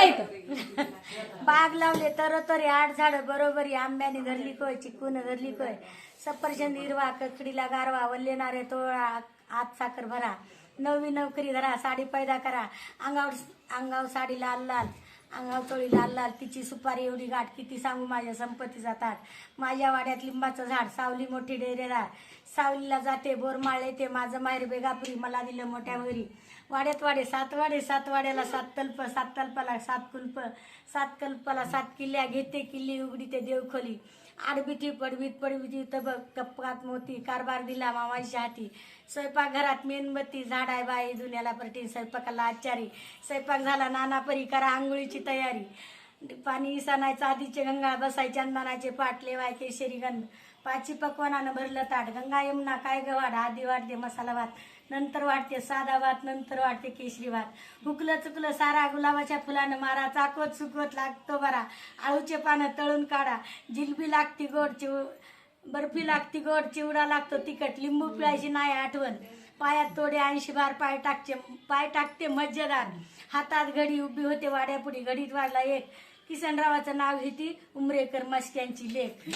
इथं. बाग लावले तर तरी 8 झाडं बरोबरी आंब्याने धरली कोय चिकून धरली कोय सफरचंद हिरवा ककडीला गारवा वल्ले नारे तोळा आत साखर भरा नवी नोकरी धरा साडी पैदा करा अंगावर साडी लाल लाल अंगावर चोळी लाल लाल तिची सुपारी एवढी गाठ किती सांगू माझ्या संपत्तीचा ताट माझ्या वाड्यात लिंबाचं झाड सावली मोठी डेरेदार सावलीला जाते बोरमाळ येते माझं माहेर बेगापुरी मला दिलं मोठ्या वरी वाड्यात वाडे सात वाड्याला 7 तल्प 7 तल्पाला 7 कुल्प 7 कल्पाला 7 किल्ल्या घेते किल्ली उघडी ते देवखोली आडबिठी पडबिटी तबक कप्पात मोती कारभार दिला मामाच्या हाती स्वयंपाक घरात मेणबत्ती झाड आहे बाई दुनियाला परटी स्वयंपाकाला आचारी स्वयंपाक झाला नाना परी करा आंघोळीची तयारी पाणी इसणायचं आधीचे गंगा बसायचे अंदनाचे पाट लेवाय केशरी गंध पाची पकवानानं भरलं ताट गंगा यमुना काय गवाड आधी वाढते मसाला भात नंतर वाढते साधा भात नंतर वाढते केशरी भात हुकलं चुकलं सारा गुलाबाच्या फुलानं मारा चाकवत सुकवत लागतो बरा आळूचे पानं तळून काढा जिलबी लागती गोड बर्फी लागती गोड चिवडा लागतो तिखट लिंबू पिळायची नाही आठवण पायात तोडे 80 बार पाय टाकते मज्जेदार हातात घडी उभी होते वाड्यापुढी घडीत वाजला एक किसनरावाचं नाव घेती उमरेकर मस्क्यांची लेख